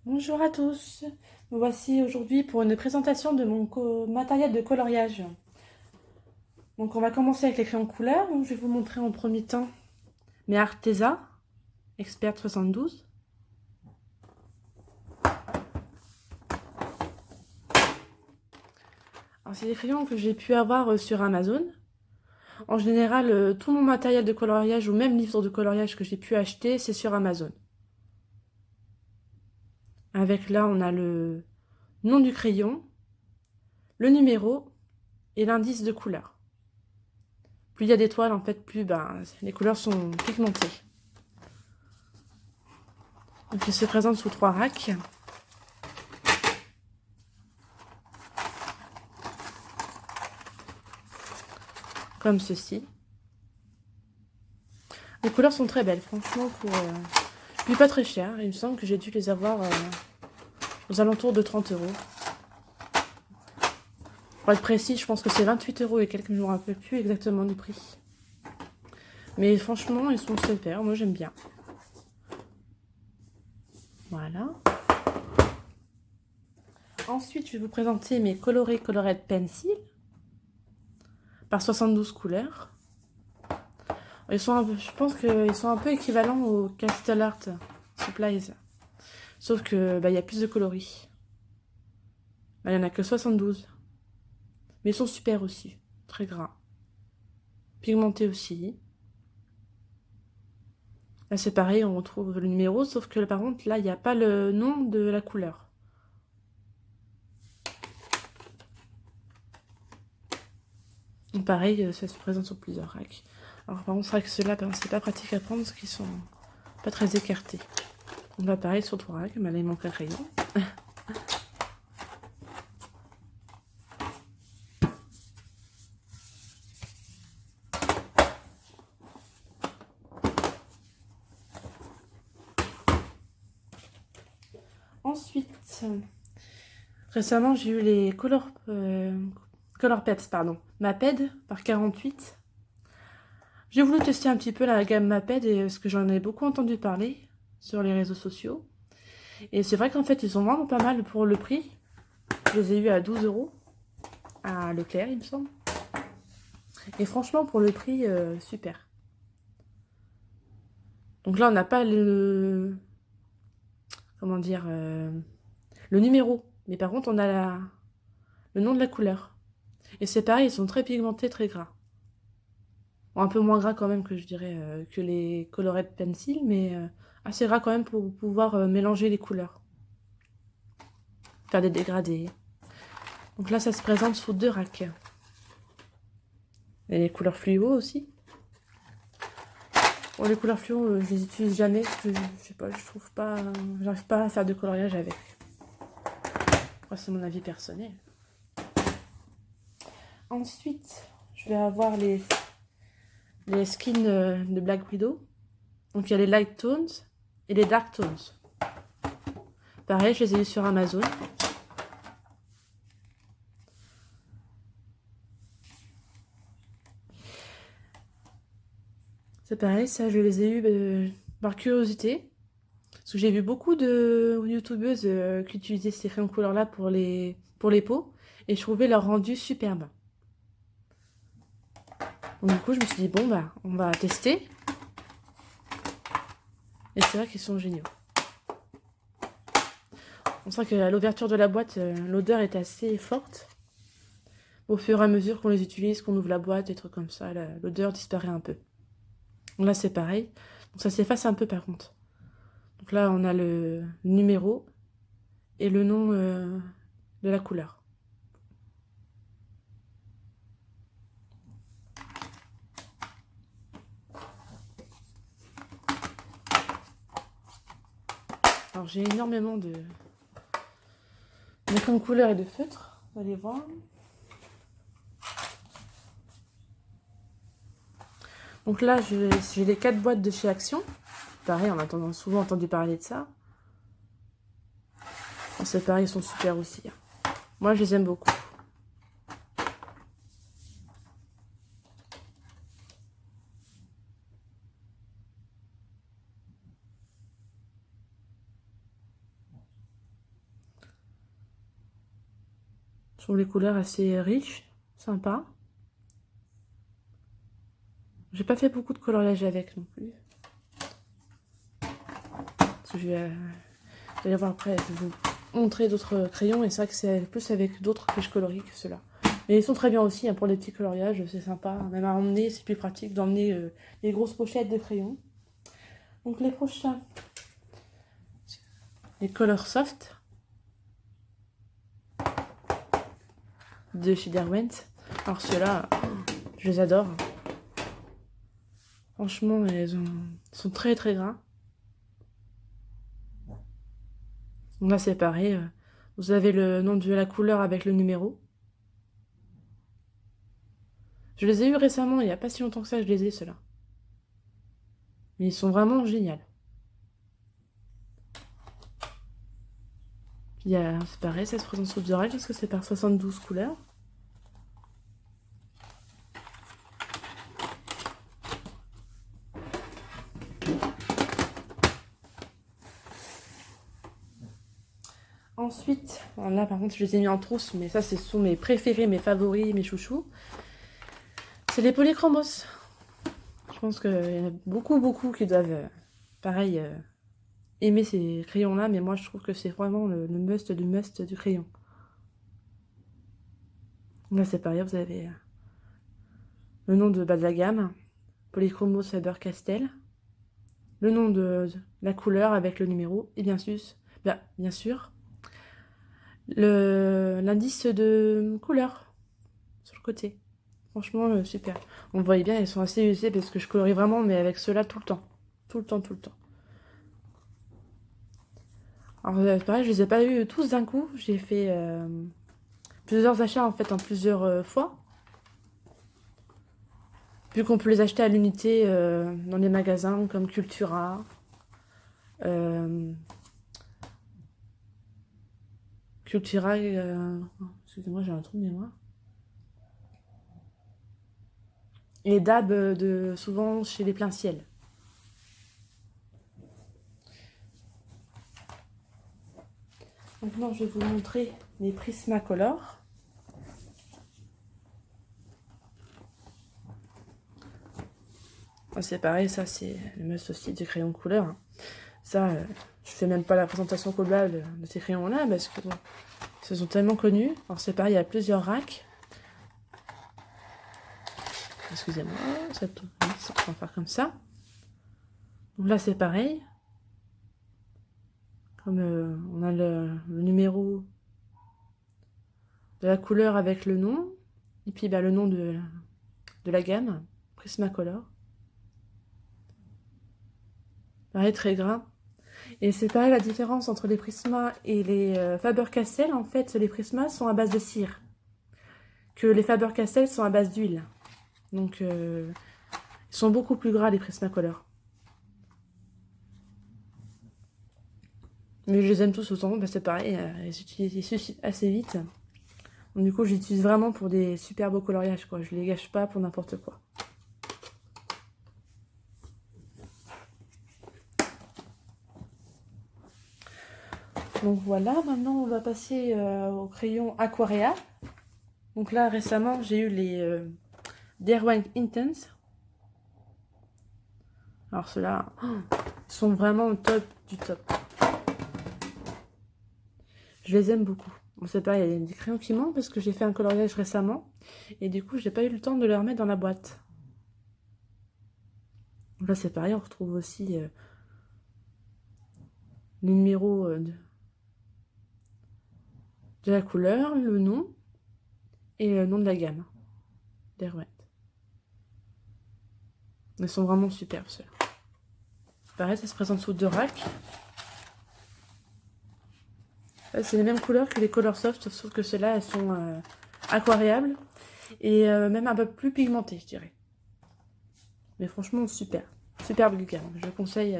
Bonjour à tous, me voici aujourd'hui pour une présentation de mon matériel de coloriage. Donc on va commencer avec les crayons couleur. Donc, je vais vous montrer en premier temps mes Arteza Expert 72. Alors c'est des crayons que j'ai pu avoir sur Amazon. En général, tout mon matériel de coloriage ou même livre de coloriage que j'ai pu acheter, c'est sur Amazon. Avec là, on a le nom du crayon, le numéro et l'indice de couleur. Plus il y a d'étoiles, en fait, plus les couleurs sont pigmentées. Donc il se présente sous 3 racks. Comme ceci. Les couleurs sont très belles, franchement, puis pas très cher. Il me semble que j'ai dû les avoir aux alentours de 30 euros. Pour être précis, je pense que c'est 28 euros et quelques, je ne me rappelle plus exactement du prix. Mais franchement, ils sont super, moi j'aime bien. Voilà. Ensuite, je vais vous présenter mes colorés Colored Pencil par 72 couleurs. Je pense qu'ils sont un peu équivalents aux Castle Art Supplies. Sauf que il y a plus de coloris. Là, il n'y en a que 72. Mais ils sont super aussi. Très gras. Pigmentés aussi. Là, c'est pareil, on retrouve le numéro, sauf que par contre, là, il n'y a pas le nom de la couleur. Donc, pareil, ça se présente sur plusieurs racks. Alors, par contre, c'est vrai que ceux-là, c'est pas pratique à prendre parce qu'ils sont pas très écartés. On va pareil sur 3 racks, mais là, il manque un crayon. Ensuite, récemment, j'ai eu les Color Peps, pardon. Maped par 48. J'ai voulu tester un petit peu la gamme Maped parce que j'en ai beaucoup entendu parler sur les réseaux sociaux. Et c'est vrai qu'en fait, ils sont vraiment pas mal pour le prix. Je les ai eu à 12 euros à Leclerc, il me semble. Et franchement, pour le prix, super. Donc là, on n'a pas le... Comment dire le numéro. Mais par contre, on a le nom de la couleur. Et c'est pareil, ils sont très pigmentés, très gras. Bon, un peu moins gras quand même que je dirais que les Colored Pencil, mais assez gras quand même pour pouvoir mélanger les couleurs. Faire des dégradés. Donc là, ça se présente sous 2 racks. Et les couleurs fluo aussi. Bon, les couleurs fluo, je les utilise jamais parce que je sais pas, je trouve pas, j'arrive pas à faire de coloriage avec. Après, c'est mon avis personnel. Ensuite, je vais avoir les skins de Black Widow. Donc il y a les light tones et les dark tones. Pareil, je les ai eu sur Amazon. C'est pareil, ça je les ai eu par curiosité. Parce que j'ai vu beaucoup de youtubeuses qui utilisaient ces crayons de couleur là pour les peaux. Et je trouvais leur rendu superbe. Donc du coup je me suis dit bon on va tester. Et c'est vrai qu'ils sont géniaux. On sent qu'à l'ouverture de la boîte, l'odeur est assez forte. Au fur et à mesure qu'on les utilise, qu'on ouvre la boîte, des trucs comme ça, l'odeur disparaît un peu. Donc là c'est pareil. Donc ça s'efface un peu par contre. Donc là on a le numéro et le nom de la couleur. Alors j'ai énormément de comme couleur et de feutre, vous allez voir. Donc là j'ai les 4 boîtes de chez Action. Pareil, on a souvent entendu parler de ça. C'est pareil, ils sont super aussi. Moi je les aime beaucoup. Je trouve les couleurs assez riches, sympa. J'ai pas fait beaucoup de coloriage avec non plus. Parce que je vais voir après, je vais vous montrer d'autres crayons. Et c'est vrai que c'est plus avec d'autres que je colorie que ceux-là. Mais ils sont très bien aussi, hein, pour les petits coloriages, c'est sympa. Même à emmener, c'est plus pratique d'emmener les grosses pochettes de crayons. Donc les prochains, les Color Soft de chez Derwent. Alors ceux-là, je les adore. Franchement, ils sont très très gras. Donc là c'est pareil, vous avez le nom de la couleur avec le numéro. Je les ai eus récemment, il n'y a pas si longtemps que ça, je les ai ceux-là. Mais ils sont vraiment géniaux. C'est pareil, ça se présente sous de règles parce que c'est par 72 couleurs. Ensuite, là par contre je les ai mis en trousse, mais ça ce sont mes préférés, mes favoris, mes chouchous. C'est les polychromos. Je pense qu'il y en a beaucoup qui doivent, pareil, aimer ces crayons-là, mais moi je trouve que c'est vraiment le must du crayon. Là c'est pareil, vous avez le nom de la gamme, Polychromos Faber-Castell, le nom de la couleur avec le numéro, et bien sûr l'indice de couleur sur le côté. Franchement, super. On voit bien, ils sont assez usés parce que je colorie vraiment, mais avec ceux-là tout le temps. Tout le temps. Alors, pareil, je les ai pas eu tous d'un coup. J'ai fait plusieurs achats en fait en plusieurs fois. Vu qu'on peut les acheter à l'unité dans les magasins comme Cultura. Cultura, excusez-moi, j'ai un trou de mémoire. Et DAB souvent chez les pleins ciel. Maintenant, je vais vous montrer mes Prismacolor. C'est pareil, ça c'est le must aussi du crayon de couleur. Ça, je fais même pas la présentation globale de ces crayons-là parce que bon, ils sont tellement connus. Alors c'est pareil, il y a plusieurs racks. Excusez-moi, ça va faire comme ça. Donc là c'est pareil. Comme on a le numéro de la couleur avec le nom. Et puis le nom de la gamme, Prismacolor. Pareil, très gras. Et c'est pareil, la différence entre les Prisma et les Faber-Castell, en fait, les Prisma sont à base de cire. Que les Faber-Castell sont à base d'huile. Donc, ils sont beaucoup plus gras, les Prismacolor. Mais je les aime tous autant, c'est pareil, ils s'utilisent assez vite. Donc, du coup, j'utilise vraiment pour des super beaux coloriages, quoi. Je les gâche pas pour n'importe quoi. Donc voilà, maintenant on va passer au crayon Aquarea. Donc là récemment j'ai eu les Derwent Intense. Alors ceux-là sont vraiment au top du top. Je les aime beaucoup. On sait pas, il y a des crayons qui manquent parce que j'ai fait un coloriage récemment. Et du coup j'ai pas eu le temps de les remettre dans la boîte. Donc là c'est pareil, on retrouve aussi les numéros de la couleur, le nom et le nom de la gamme. Derwent. Ils sont vraiment superbes ceux-là. Pareil, ça se présente sous 2 racks. C'est les mêmes couleurs que les Color Soft, sauf que celles-là, elles sont aquaréables et même un peu plus pigmentées, je dirais. Mais franchement, super. Superbe gamme. Je le conseille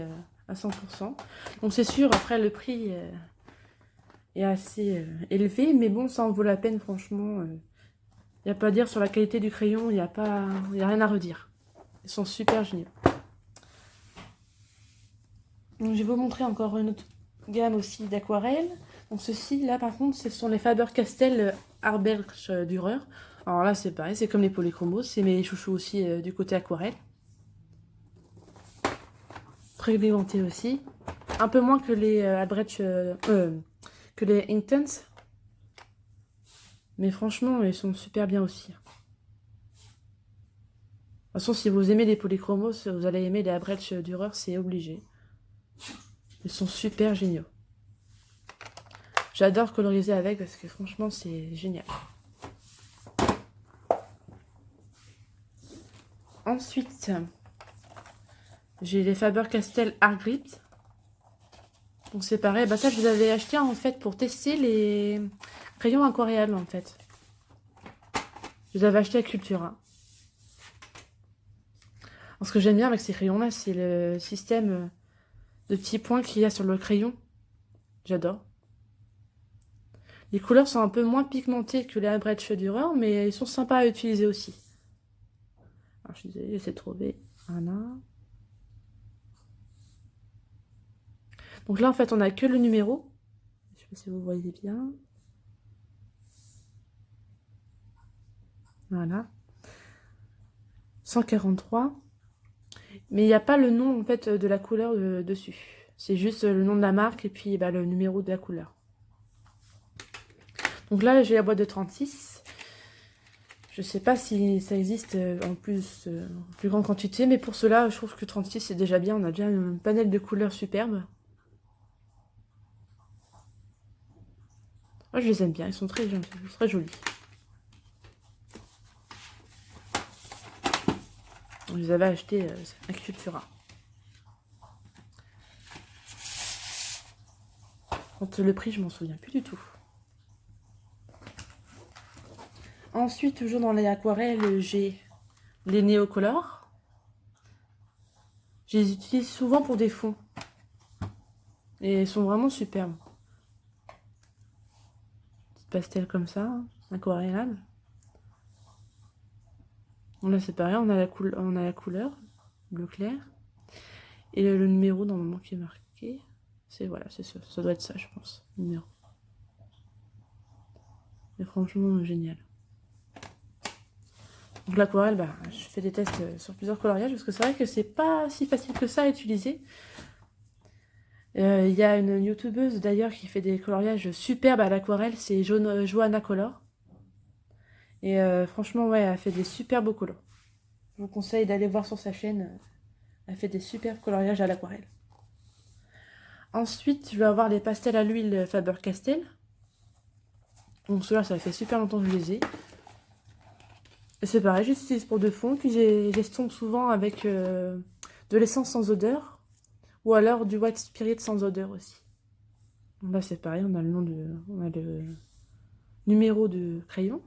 à 100%. Donc c'est sûr, après, le prix est assez élevé, mais bon, ça en vaut la peine, franchement. Il n'y a pas à dire sur la qualité du crayon, il n'y a rien à redire. Ils sont super géniaux. Donc je vais vous montrer encore une autre gamme aussi d'aquarelle. Donc ceci là par contre ce sont les Faber-Castell Arbelch Dürer. Alors là, c'est pareil, c'est comme les polychromos, c'est mes chouchous aussi du côté aquarelle. Très pigmenté aussi. Un peu moins que les Albrecht, que les Inktense. Mais franchement, ils sont super bien aussi. De toute façon, si vous aimez les polychromos, vous allez aimer les Albrecht Dürer, c'est obligé. Ils sont super géniaux. J'adore coloriser avec parce que franchement, c'est génial. Ensuite, j'ai les Faber-Castell Art Grip. Donc c'est pareil, bah ça je les avais achetés en fait pour tester les crayons aquarelles en fait. Je les avais achetés à Cultura. Alors, ce que j'aime bien avec ces crayons là, c'est le système de petits points qu'il y a sur le crayon. J'adore. Les couleurs sont un peu moins pigmentées que les Albrecht Dürer, mais ils sont sympas à utiliser aussi. Alors je suis désolée, j'essaie de trouver. Voilà. Donc là, en fait, on n'a que le numéro. Je ne sais pas si vous voyez bien. Voilà. 143. Mais il n'y a pas le nom, en fait, de la couleur dessus. C'est juste le nom de la marque et puis bah, le numéro de la couleur. Donc là, j'ai la boîte de 36. Je ne sais pas si ça existe en plus grande quantité, mais pour cela, je trouve que 36, c'est déjà bien. On a déjà un panel de couleurs superbes. Moi, je les aime bien, ils sont très jolis. On les avait achetés à Cultura. Quand le prix, je m'en souviens plus du tout. Ensuite, toujours dans les aquarelles, j'ai les néocolores. Je les utilise souvent pour des fonds. Et ils sont vraiment superbes. Petite pastel comme ça, aquarellable. Là, c'est pareil, on a la couleur, bleu clair. Et le numéro, normalement, qui est marqué. C'est voilà, c'est ça. Ça doit être ça, je pense. Numéro. Mais franchement, génial. Donc l'aquarelle, bah, je fais des tests sur plusieurs coloriages parce que c'est vrai que c'est pas si facile que ça à utiliser. Il y a une youtubeuse d'ailleurs qui fait des coloriages superbes à l'aquarelle, c'est Johanna Color. Et franchement, ouais, elle fait des super beaux colos. Je vous conseille d'aller voir sur sa chaîne. Elle fait des super coloriages à l'aquarelle. Ensuite, je vais avoir les pastels à l'huile Faber-Castell. Donc ceux-là, ça fait super longtemps que je les ai. Et c'est pareil, j'utilise pour de fond. Puis j'estompe souvent avec de l'essence sans odeur. Ou alors du white spirit sans odeur aussi. Donc là, c'est pareil, on a le numéro de crayon.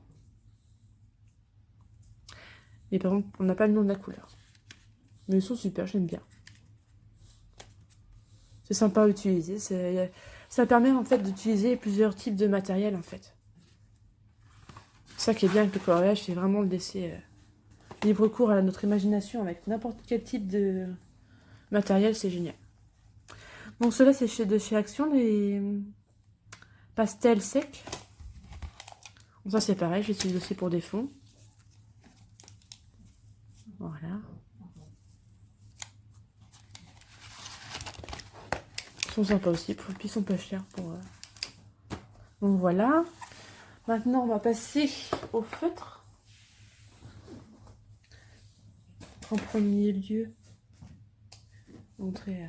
Mais par contre, on n'a pas le nom de la couleur. Mais ils sont super, j'aime bien. C'est sympa à utiliser. Ça permet en fait d'utiliser plusieurs types de matériel en fait. Ça qui est bien avec le coloriage, c'est vraiment de laisser libre cours à notre imagination avec n'importe quel type de matériel, c'est génial. Donc ceux-là, c'est de chez Action, les pastels secs. Donc ça c'est pareil, j'utilise aussi pour des fonds. Voilà. Ils sont sympas aussi, puis ils sont pas chers pour... Donc voilà. Maintenant, on va passer au feutre. En premier lieu, montrer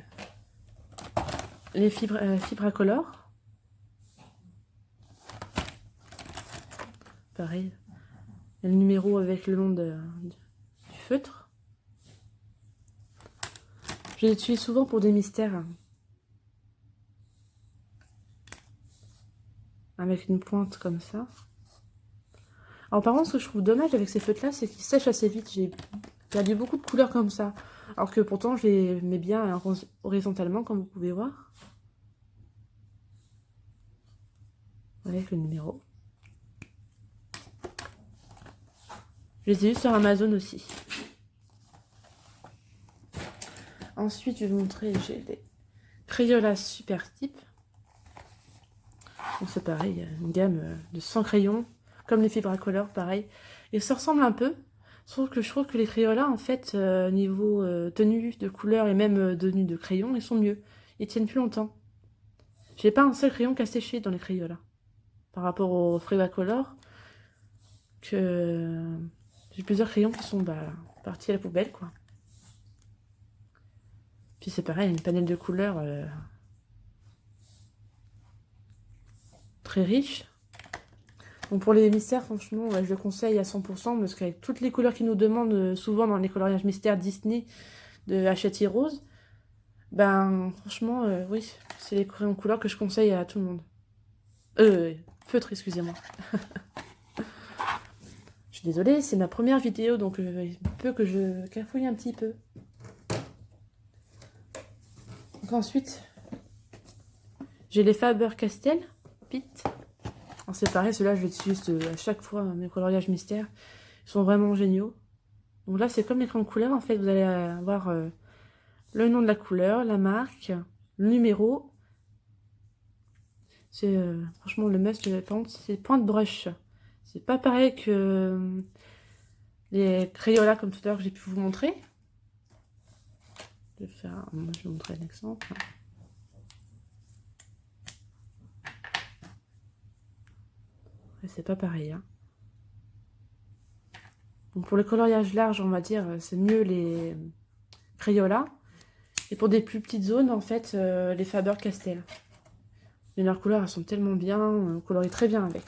les Fibracolor. Pareil. Le numéro avec le nom du feutre. Je les utilise souvent pour des mystères. Avec une pointe comme ça. Alors par contre, ce que je trouve dommage avec ces feutres là, c'est qu'ils sèchent assez vite. J'ai perdu beaucoup de couleurs comme ça. Alors que pourtant, je les mets bien horizontalement, comme vous pouvez voir. Avec le numéro. Je les ai eu sur Amazon aussi. Ensuite, je vais vous montrer, j'ai les Crayolas Super Type. Donc c'est pareil, il y a une gamme de 100 crayons. Comme les Fibracolor, pareil. Ils se ressemblent un peu, sauf que je trouve que les Crayolas, en fait, niveau tenue de couleur et même tenue de crayon, ils sont mieux. Ils tiennent plus longtemps. J'ai pas un seul crayon qui a séché dans les Crayolas. Par rapport aux Fibracolor, que j'ai plusieurs crayons qui sont partis à la poubelle, quoi. Puis c'est pareil, une panel de couleurs très riche. Donc pour les mystères, franchement, je le conseille à 100% parce qu'avec toutes les couleurs qu'ils nous demandent souvent dans les coloriages mystères Disney de Hachette Heroes, ben franchement, oui, c'est les crayons couleurs que je conseille à tout le monde. Feutre, excusez-moi. Je suis désolée, c'est ma première vidéo, donc il peut que je cafouille un petit peu. Donc ensuite, j'ai les Faber-Castell, Pit. Alors c'est pareil, ceux-là, je les utilise à chaque fois, mes coloriages mystères. Ils sont vraiment géniaux. Donc là, c'est comme les crayons de couleur, en fait, vous allez avoir le nom de la couleur, la marque, le numéro. C'est franchement le must de la pente, c'est point de brush. C'est pas pareil que les Crayolas comme tout à l'heure que j'ai pu vous montrer. Je vais vous montrer un exemple. C'est pas pareil. Hein. Donc pour le coloriage large, on va dire, c'est mieux les Crayolas. Et pour des plus petites zones, en fait, les Faber-Castell. Et leurs couleurs, elles sont tellement bien, on colorie très bien avec.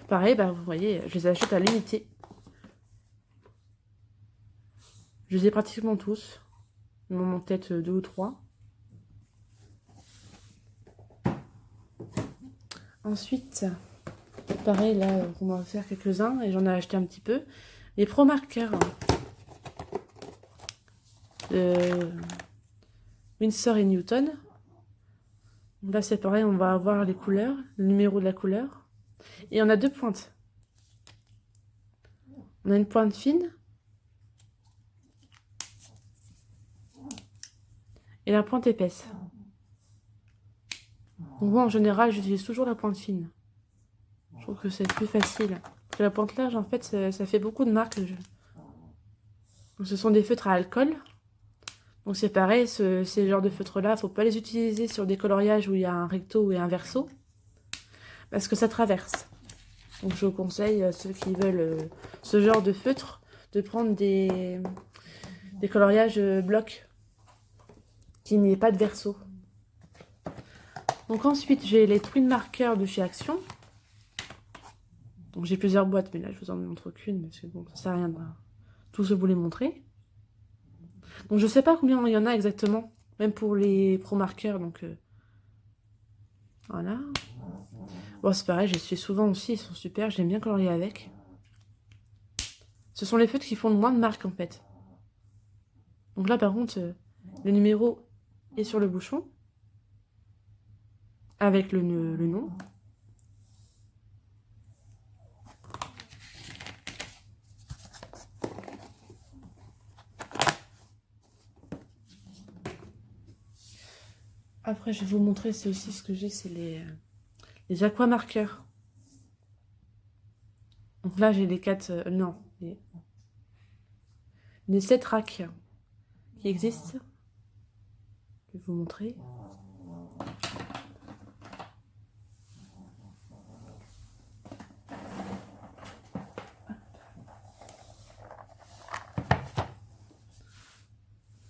Pareil, vous voyez, je les achète à l'unité. Je les ai pratiquement tous. Il m'en manque peut-être 2 ou 3. Ensuite, pareil, là, on va en faire quelques-uns et j'en ai acheté un petit peu. Les Pro Markers de Winsor et Newton. Là, c'est pareil, on va avoir les couleurs, le numéro de la couleur. Et on a 2 pointes. On a une pointe fine et la pointe épaisse. Donc moi, en général, j'utilise toujours la pointe fine. Je trouve que c'est plus facile. Parce que la pointe large, en fait, ça fait beaucoup de marques. Donc, ce sont des feutres à alcool. Donc c'est pareil, ces genres de feutres-là, il ne faut pas les utiliser sur des coloriages où il y a un recto et un verso. Parce que ça traverse. Donc je conseille à ceux qui veulent ce genre de feutre de prendre des coloriages blocs. Qu'il n'y ait pas de verso. Donc ensuite, j'ai les twin markers de chez Action. Donc j'ai plusieurs boîtes, mais là je vous en montre qu'une, parce que bon, ça sert à rien de tous vous les montrer. Donc je sais pas combien il y en a exactement, même pour les pro markers, donc voilà. Bon, c'est pareil, je les suis souvent aussi, ils sont super, j'aime bien colorier avec. Ce sont les feutres qui font le moins de marques en fait. Donc là par contre, le numéro est sur le bouchon, avec le nom. Après, je vais vous montrer, c'est aussi ce que j'ai, c'est les aquamarqueurs. Donc là, j'ai les 4, non, les 7 racks qui existent. Je vais vous montrer.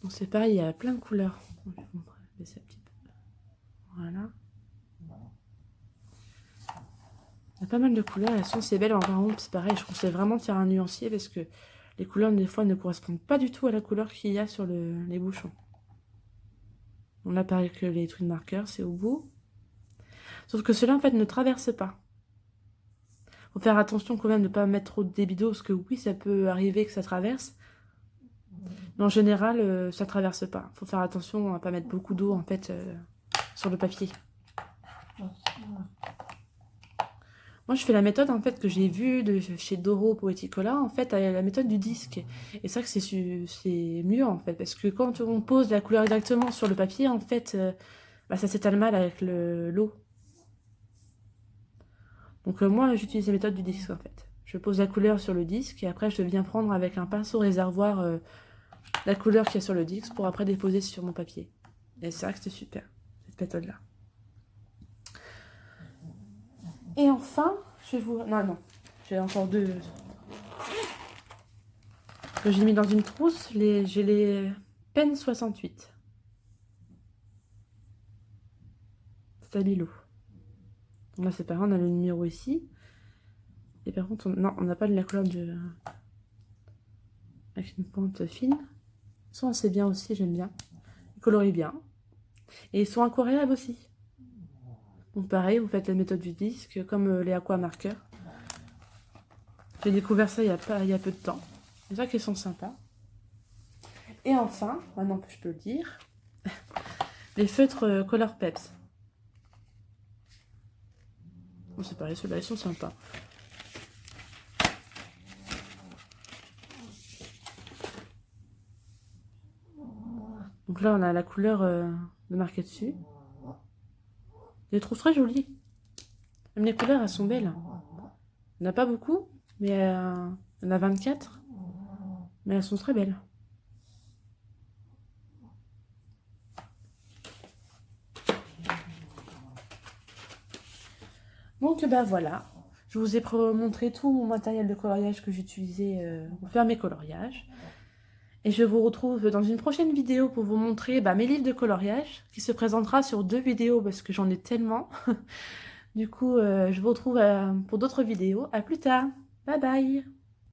Donc c'est pareil, il y a plein de couleurs. Je vais vous baisser un petit peu. Voilà. Il y a pas mal de couleurs, elles sont assez belles en rond, c'est pareil, je conseille vraiment de faire un nuancier parce que les couleurs des fois ne correspondent pas du tout à la couleur qu'il y a sur les bouchons. On a pareil que les twin markers, c'est au bout. Sauf que ceux-là en fait ne traversent pas. Faut faire attention quand même de ne pas mettre trop de débit d'eau parce que oui, ça peut arriver que ça traverse. Mais en général, ça traverse pas. Faut faire attention à ne pas mettre beaucoup d'eau en fait sur le papier. Moi, je fais la méthode en fait que j'ai vue de chez Doro Poeticola, en fait, la méthode du disque. Et c'est vrai que c'est mieux en fait, parce que quand on pose la couleur exactement sur le papier, en fait, ça s'étale mal avec l'eau. Donc moi, j'utilise la méthode du disque en fait. Je pose la couleur sur le disque et après je viens prendre avec un pinceau réservoir la couleur qu'il y a sur le disque pour après déposer sur mon papier. Et c'est vrai que c'est super, cette méthode-là. Et enfin, je vais vous... Non, j'ai encore deux... que j'ai mis dans une trousse. J'ai les Pen 68. Stabilo. Donc là, c'est pareil, on a le numéro ici. Et par contre, non, on n'a pas de la couleur de... avec une pointe fine. Ils sont assez bien aussi, j'aime bien. Ils colorient bien. Et ils sont aquarellables aussi. Donc pareil, vous faites la méthode du disque, comme les aqua marqueurs. J'ai découvert ça il y a peu de temps. C'est vrai qu'ils sont sympas. Et enfin, maintenant que je peux le dire, les feutres Color Peps. Bon, c'est pareil, ceux-là, ils sont sympas. Donc là, on a la couleur de marqué dessus. Je les trouve très jolies. Même les couleurs, elles sont belles. Il n'y en a pas beaucoup, mais il y en a 24. Mais elles sont très belles. Donc bah voilà, je vous ai montré tout mon matériel de coloriage que j'utilisais pour faire mes coloriages. Et je vous retrouve dans une prochaine vidéo pour vous montrer mes livres de coloriage, qui se présentera sur 2 vidéos parce que j'en ai tellement. Du coup, je vous retrouve pour d'autres vidéos. À plus tard. Bye bye.